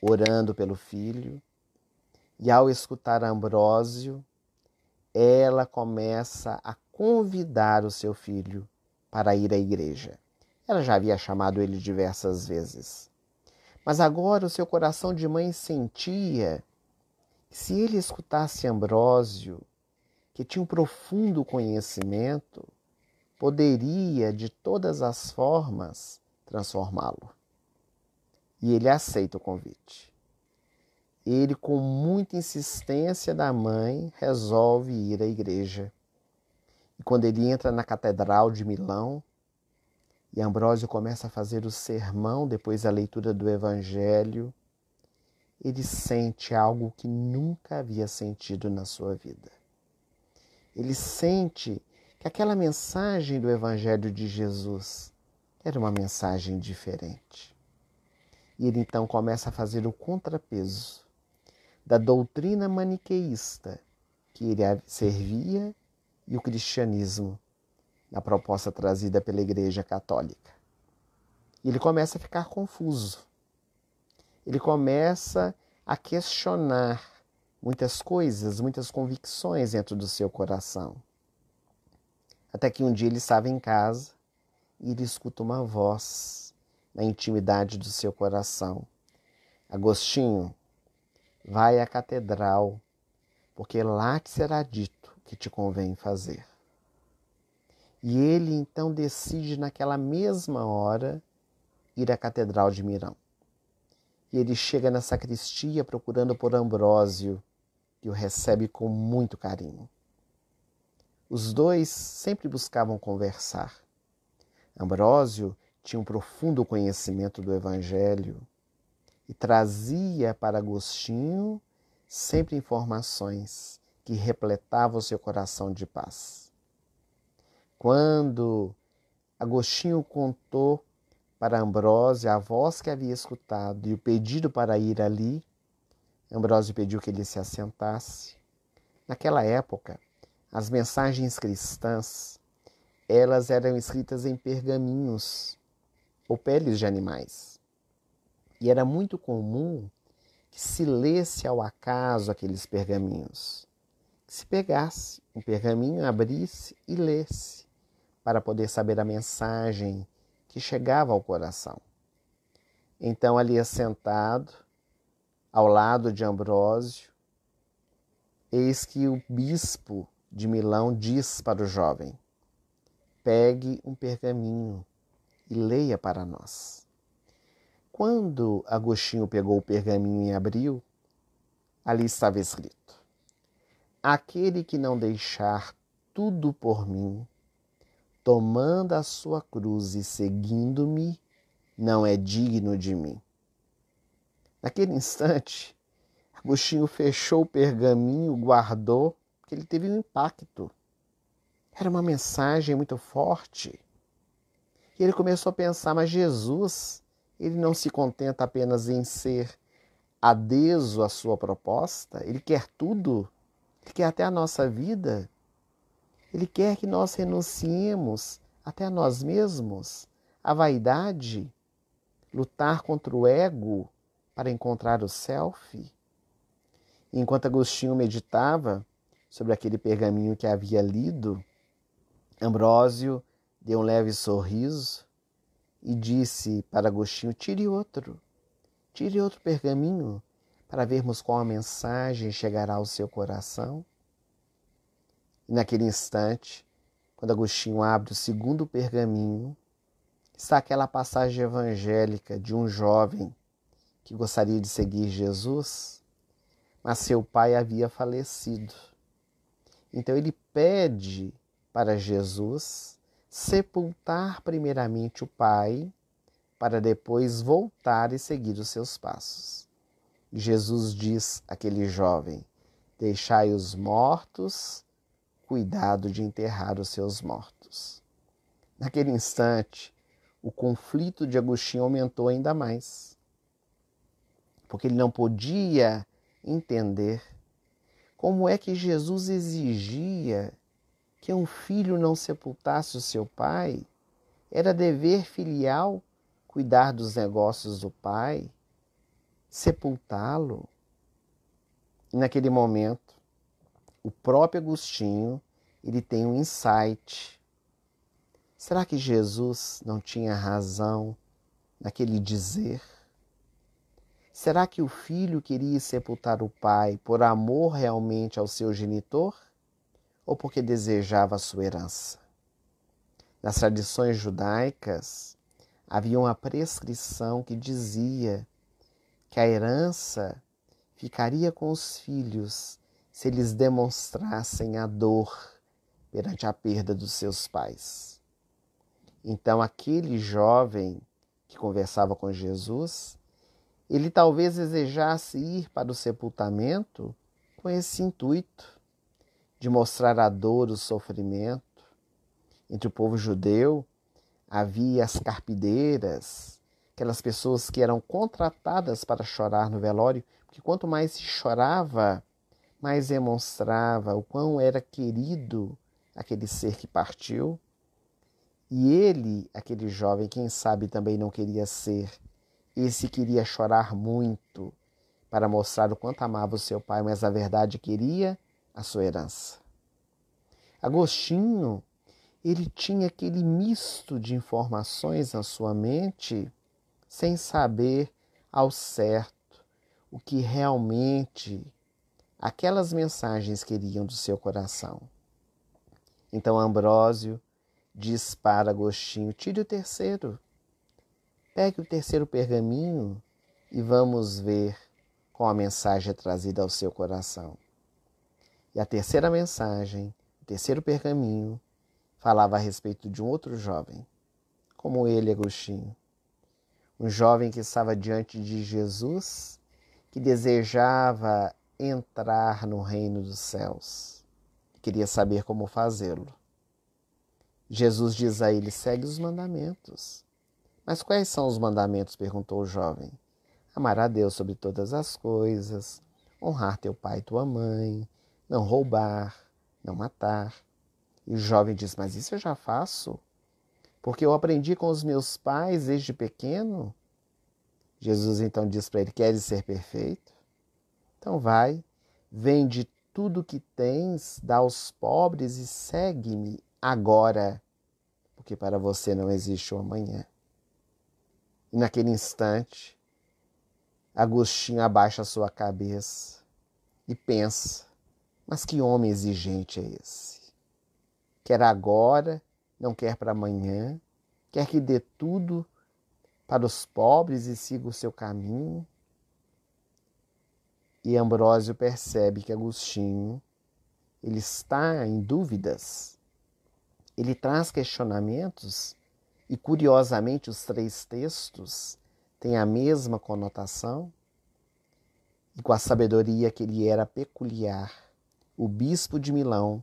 orando pelo filho, e ao escutar Ambrósio, ela começa a convidar o seu filho para ir à igreja. Ela já havia chamado ele diversas vezes. Mas agora o seu coração de mãe sentia que se ele escutasse Ambrósio, que tinha um profundo conhecimento, poderia de todas as formas transformá-lo. E ele aceita o convite. Ele, com muita insistência da mãe, resolve ir à igreja. E quando ele entra na Catedral de Milão, e Ambrósio começa a fazer o sermão depois da leitura do Evangelho, ele sente algo que nunca havia sentido na sua vida. Ele sente que aquela mensagem do Evangelho de Jesus era uma mensagem diferente. E ele então começa a fazer o contrapeso da doutrina maniqueísta que ele servia e o cristianismo na proposta trazida pela Igreja Católica. E ele começa a ficar confuso. Ele começa a questionar muitas coisas, muitas convicções dentro do seu coração. Até que um dia ele estava em casa e ele escuta uma voz na intimidade do seu coração. Agostinho, vai à catedral, porque lá te será dito o que te convém fazer. E ele então decide naquela mesma hora ir à Catedral de Milão. E ele chega na sacristia procurando por Ambrósio, que o recebe com muito carinho. Os dois sempre buscavam conversar. Ambrósio tinha um profundo conhecimento do Evangelho e trazia para Agostinho sempre informações que repletava o seu coração de paz. Quando Agostinho contou para Ambrósio a voz que havia escutado e o pedido para ir ali, Ambrósio pediu que ele se assentasse. Naquela época, as mensagens cristãs, elas eram escritas em pergaminhos ou peles de animais. E era muito comum que se lesse ao acaso aqueles pergaminhos. Que se pegasse um pergaminho, abrisse e lesse, para poder saber a mensagem que chegava ao coração. Então, ali assentado, ao lado de Ambrósio, eis que o bispo de Milão diz para o jovem: pegue um pergaminho e leia para nós. Quando Agostinho pegou o pergaminho e abriu, ali estava escrito: aquele que não deixar tudo por mim, tomando a sua cruz e seguindo-me, não é digno de mim. Naquele instante, Agostinho fechou o pergaminho, guardou, porque ele teve um impacto. Era uma mensagem muito forte. E ele começou a pensar, mas Jesus, ele não se contenta apenas em ser adeso à sua proposta, ele quer tudo, ele quer até a nossa vida. Ele quer que nós renunciemos até a nós mesmos, à vaidade, lutar contra o ego para encontrar o self. Enquanto Agostinho meditava sobre aquele pergaminho que havia lido, Ambrósio deu um leve sorriso e disse para Agostinho: tire outro pergaminho, para vermos qual a mensagem chegará ao seu coração. E naquele instante, quando Agostinho abre o segundo pergaminho, está aquela passagem evangélica de um jovem que gostaria de seguir Jesus, mas seu pai havia falecido. Então ele pede para Jesus sepultar primeiramente o pai, para depois voltar e seguir os seus passos. E Jesus diz àquele jovem: deixai os mortos, cuidado de enterrar os seus mortos. Naquele instante, o conflito de Agostinho aumentou ainda mais, porque ele não podia entender como é que Jesus exigia que um filho não sepultasse o seu pai. Era dever filial cuidar dos negócios do pai, sepultá-lo. E naquele momento, o próprio Agostinho, ele tem um insight. Será que Jesus não tinha razão naquele dizer? Será que o filho queria sepultar o pai por amor realmente ao seu genitor ou porque desejava a sua herança? Nas tradições judaicas, havia uma prescrição que dizia que a herança ficaria com os filhos se eles demonstrassem a dor perante a perda dos seus pais. Então, aquele jovem que conversava com Jesus, ele talvez desejasse ir para o sepultamento com esse intuito de mostrar a dor, o sofrimento. Entre o povo judeu havia as carpideiras, aquelas pessoas que eram contratadas para chorar no velório, porque quanto mais se chorava, mais demonstrava o quão era querido aquele ser que partiu. E ele, aquele jovem, quem sabe também não queria ser, esse queria chorar muito para mostrar o quanto amava o seu pai, mas na verdade queria a sua herança. Agostinho, ele tinha aquele misto de informações na sua mente, sem saber ao certo o que realmente aquelas mensagens queriam do seu coração. Então Ambrósio diz para Agostinho: tire o terceiro, pegue o terceiro pergaminho e vamos ver qual a mensagem é trazida ao seu coração. E a terceira mensagem, o terceiro pergaminho, falava a respeito de um outro jovem, como ele, Agostinho. Um jovem que estava diante de Jesus, que desejava entrar no reino dos céus. Queria saber como fazê-lo. Jesus diz a ele: segue os mandamentos. Mas quais são os mandamentos? Perguntou o jovem. Amar a Deus sobre todas as coisas, honrar teu pai e tua mãe, não roubar, não matar. E o jovem diz: mas isso eu já faço, porque eu aprendi com os meus pais desde pequeno. Jesus então diz para ele: queres ser perfeito? Então vai, vende tudo que tens, dá aos pobres e segue-me agora, porque para você não existe o amanhã. E naquele instante, Agostinho abaixa a sua cabeça e pensa: mas que homem exigente é esse? Quer agora, não quer para amanhã, quer que dê tudo para os pobres e siga o seu caminho. E Ambrósio percebe que Agostinho, ele está em dúvidas, ele traz questionamentos e, curiosamente, os 3 textos têm a mesma conotação. E com a sabedoria que lhe era peculiar, o bispo de Milão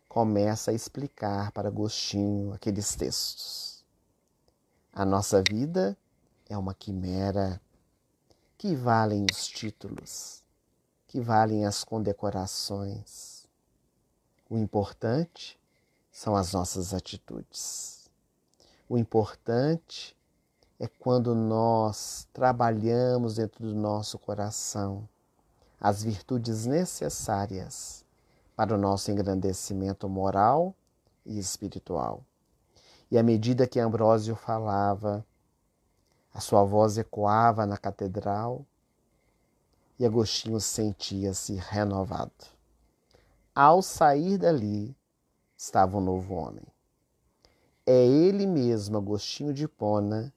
começa a explicar para Agostinho aqueles textos. A nossa vida é uma quimera. Que valem os títulos, que valem as condecorações. O importante são as nossas atitudes. O importante é quando nós trabalhamos dentro do nosso coração as virtudes necessárias para o nosso engrandecimento moral e espiritual. E à medida que Ambrósio falava, a sua voz ecoava na catedral e Agostinho sentia-se renovado. Ao sair dali, estava um novo homem. É ele mesmo, Agostinho de Hipona,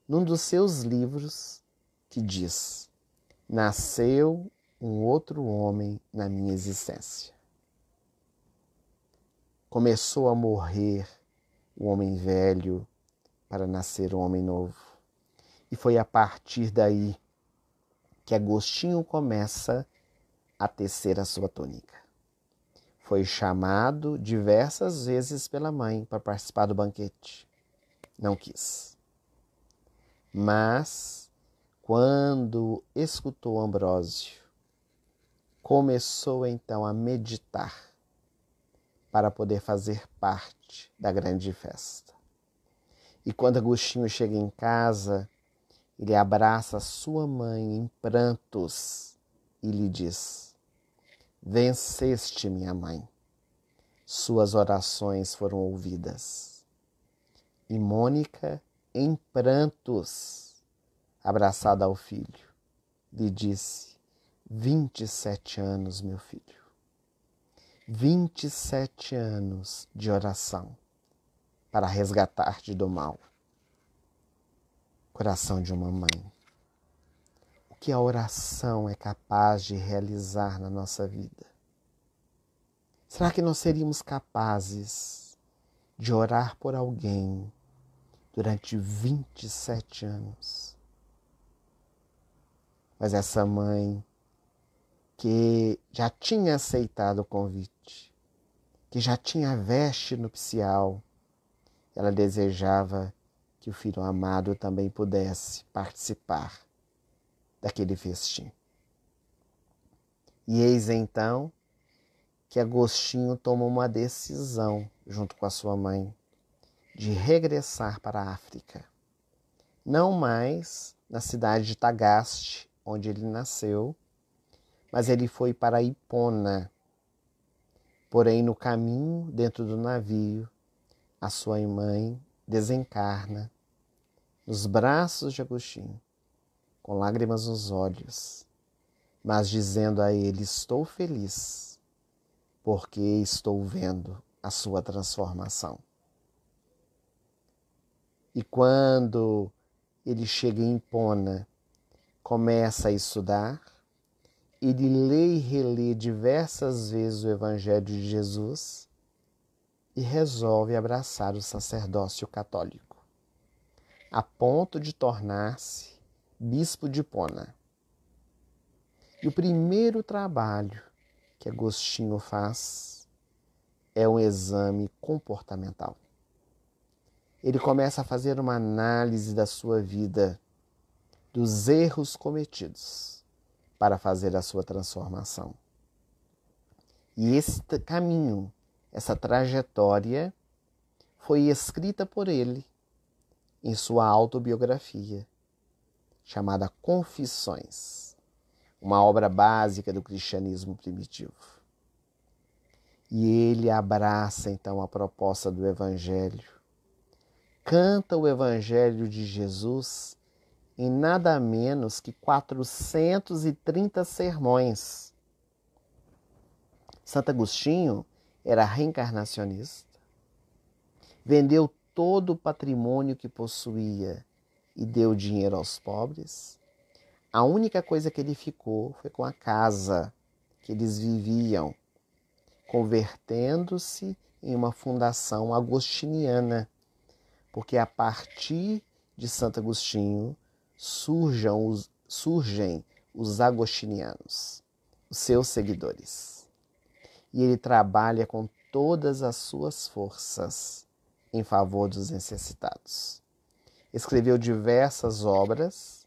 num dos seus livros, que diz: nasceu um outro homem na minha existência. Começou a morrer o homem velho para nascer um homem novo. E foi a partir daí que Agostinho começa a tecer a sua túnica. Foi chamado diversas vezes pela mãe para participar do banquete. Não quis. Mas, quando escutou Ambrósio, começou então a meditar para poder fazer parte da grande festa. E quando Agostinho chega em casa, ele abraça sua mãe em prantos e lhe diz: venceste, minha mãe. Suas orações foram ouvidas. E Mônica, em prantos, abraçada ao filho, lhe disse: 27 anos, meu filho. 27 anos de oração para resgatar-te do mal. Coração de uma mãe. O que a oração é capaz de realizar na nossa vida? Será que nós seríamos capazes de orar por alguém durante 27 anos? Mas essa mãe, que já tinha aceitado o convite, que já tinha a veste nupcial, ela desejava que o filho amado também pudesse participar daquele festim. E eis então que Agostinho toma uma decisão, junto com a sua mãe, de regressar para a África. Não mais na cidade de Tagaste, onde ele nasceu, mas ele foi para Hipona. Porém, no caminho, dentro do navio, a sua mãe desencarna nos braços de Agostinho, com lágrimas nos olhos, mas dizendo a ele: estou feliz, porque estou vendo a sua transformação. E quando ele chega em Hipona, começa a estudar, ele lê e relê diversas vezes o Evangelho de Jesus e resolve abraçar o sacerdócio católico, a ponto de tornar-se bispo de Hipona. E o primeiro trabalho que Agostinho faz é um exame comportamental. Ele começa a fazer uma análise da sua vida, dos erros cometidos, para fazer a sua transformação. E esse caminho, essa trajetória, foi escrita por ele em sua autobiografia, chamada Confissões, uma obra básica do cristianismo primitivo. E ele abraça então a proposta do Evangelho, canta o Evangelho de Jesus em nada menos que 430 sermões. Santo Agostinho era reencarnacionista, vendeu todo o patrimônio que possuía e deu dinheiro aos pobres. A única coisa que ele ficou foi com a casa que eles viviam, convertendo-se em uma fundação agostiniana, porque a partir de Santo Agostinho surgem os agostinianos, os seus seguidores. E ele trabalha com todas as suas forças em favor dos necessitados. Escreveu diversas obras,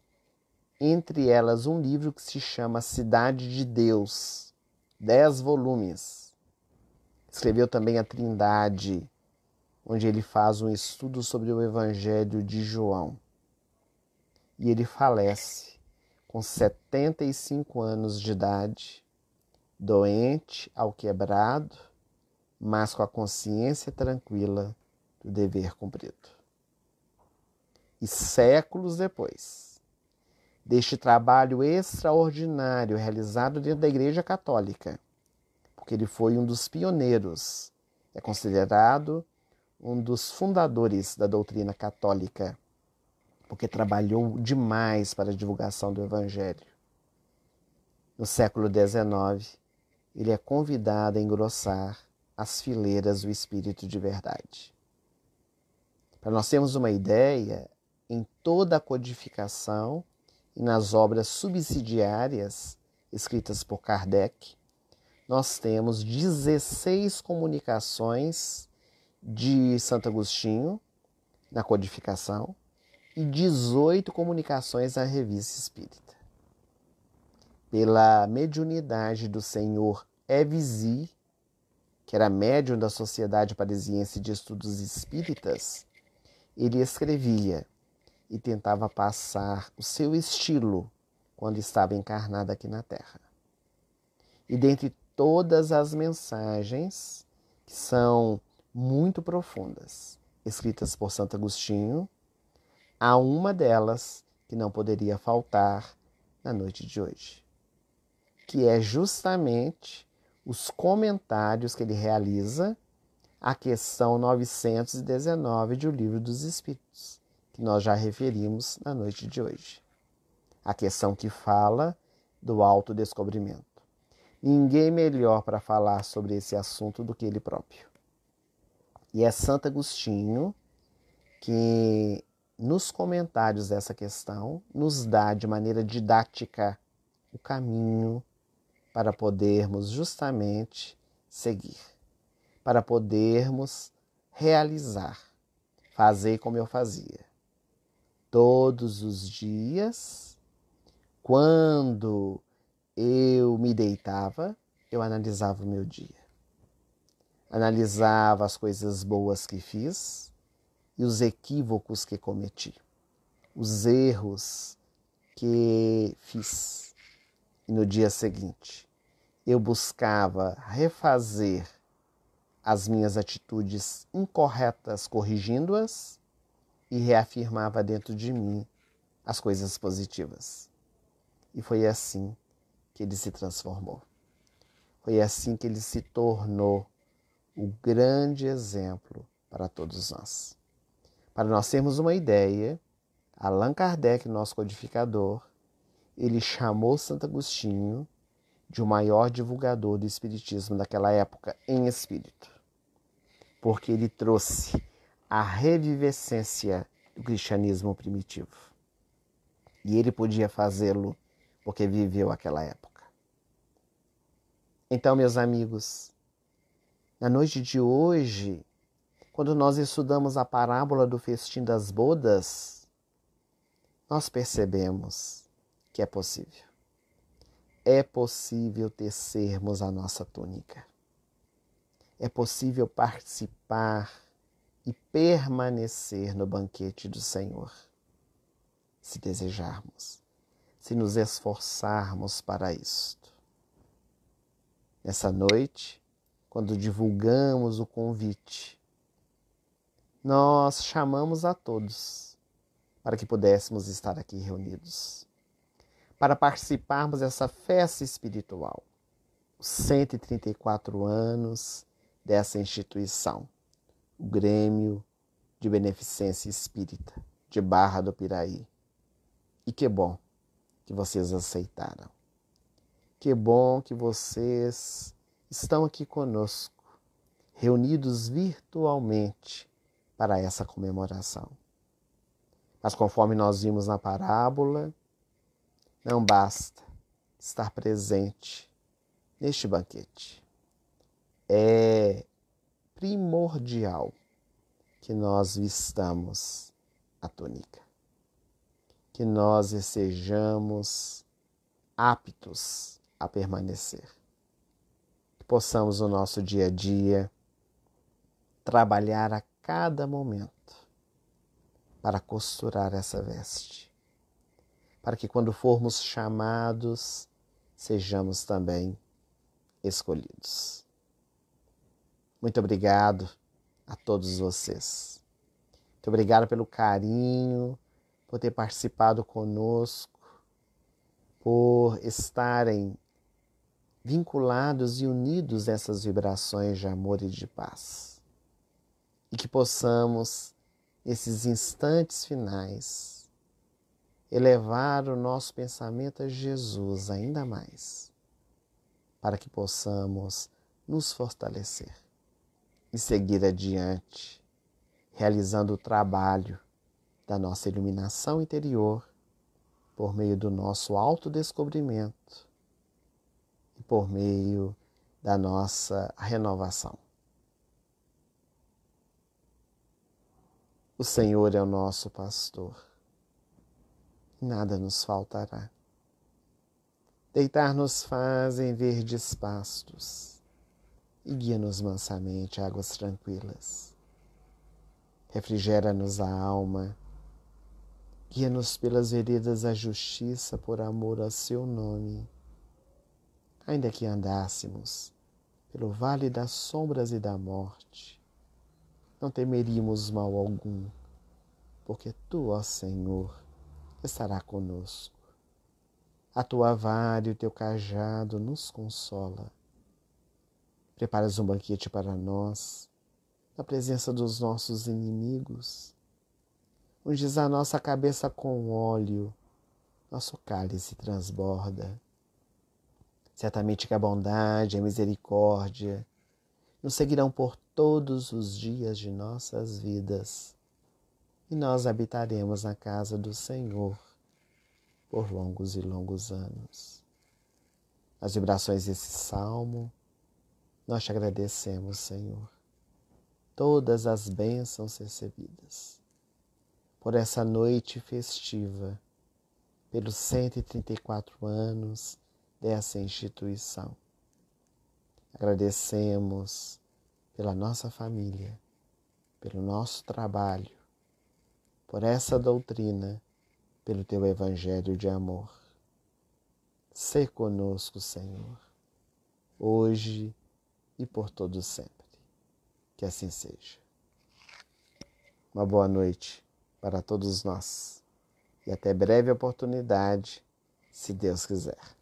entre elas um livro que se chama Cidade de Deus, 10 volumes. Escreveu também a Trindade, onde ele faz um estudo sobre o Evangelho de João. E ele falece com 75 anos de idade, doente, alquebrado, mas com a consciência tranquila do dever cumprido. E séculos depois deste trabalho extraordinário realizado dentro da Igreja Católica, porque ele foi um dos pioneiros, é considerado um dos fundadores da doutrina católica, porque trabalhou demais para a divulgação do Evangelho. No século XIX, ele é convidado a engrossar as fileiras do Espírito de Verdade. Para nós termos uma ideia, em toda a codificação e nas obras subsidiárias escritas por Kardec, nós temos 16 comunicações de Santo Agostinho na codificação e 18 comunicações na Revista Espírita. Pela mediunidade do senhor Evzy, que era médium da Sociedade Parisiense de Estudos Espíritas, ele escrevia e tentava passar o seu estilo quando estava encarnado aqui na Terra. E dentre todas as mensagens, que são muito profundas, escritas por Santo Agostinho, há uma delas que não poderia faltar na noite de hoje, que é justamente os comentários que ele realiza à questão 919 de O Livro dos Espíritos, que nós já referimos na noite de hoje. A questão que fala do autodescobrimento. Ninguém melhor para falar sobre esse assunto do que ele próprio. E é Santo Agostinho que, nos comentários dessa questão, nos dá de maneira didática o caminho para podermos justamente seguir, para podermos realizar, fazer como eu fazia. Todos os dias, quando eu me deitava, eu analisava o meu dia. Analisava as coisas boas que fiz e os equívocos que cometi, os erros que fiz. E no dia seguinte, eu buscava refazer as minhas atitudes incorretas, corrigindo-as, e reafirmava dentro de mim as coisas positivas. E foi assim que ele se transformou. Foi assim que ele se tornou o grande exemplo para todos nós. Para nós termos uma ideia, Allan Kardec, nosso codificador, ele chamou Santo Agostinho de o maior divulgador do espiritismo daquela época em espírito, porque ele trouxe a revivescência do cristianismo primitivo. E ele podia fazê-lo porque viveu aquela época. Então, meus amigos, na noite de hoje, quando nós estudamos a parábola do festim das bodas, nós percebemos que é possível. É possível tecermos a nossa túnica. É possível participar e permanecer no banquete do Senhor, se desejarmos, se nos esforçarmos para isto. Nessa noite, quando divulgamos o convite, nós chamamos a todos para que pudéssemos estar aqui reunidos, para participarmos dessa festa espiritual, os 134 anos dessa instituição, o Grêmio de Beneficência Espírita de Barra do Piraí. E que bom que vocês aceitaram. Que bom que vocês estão aqui conosco, reunidos virtualmente para essa comemoração. Mas conforme nós vimos na parábola, não basta estar presente neste banquete. É primordial que nós vistamos a túnica, que nós estejamos aptos a permanecer, que possamos no nosso dia a dia trabalhar a cada momento para costurar essa veste, para que quando formos chamados, sejamos também escolhidos. Muito obrigado a todos vocês. Muito obrigado pelo carinho, por ter participado conosco, por estarem vinculados e unidos nessas vibrações de amor e de paz. E que possamos, nesses instantes finais, elevar o nosso pensamento a Jesus ainda mais, para que possamos nos fortalecer e seguir adiante, realizando o trabalho da nossa iluminação interior por meio do nosso autodescobrimento e por meio da nossa renovação. O Senhor é o nosso pastor, nada nos faltará. Deitar-nos faz em verdes pastos e guia-nos mansamente a águas tranquilas. Refrigera-nos a alma, guia-nos pelas veredas da justiça por amor a seu nome. Ainda que andássemos pelo vale das sombras e da morte, não temeríamos mal algum, porque tu, ó Senhor, estará conosco. A tua vara e o teu cajado nos consola. Preparas um banquete para nós, na presença dos nossos inimigos. Unges a nossa cabeça com óleo, nosso cálice transborda. Certamente que a bondade e a misericórdia nos seguirão por todos os dias de nossas vidas, e nós habitaremos na casa do Senhor por longos e longos anos. Nas vibrações desse salmo, nós te agradecemos, Senhor, todas as bênçãos recebidas, por essa noite festiva, pelos 134 anos dessa instituição. Agradecemos pela nossa família, pelo nosso trabalho, por essa doutrina, pelo teu evangelho de amor. Sê conosco, Senhor, hoje e por todo sempre. Que assim seja. Uma boa noite para todos nós e até breve oportunidade, se Deus quiser.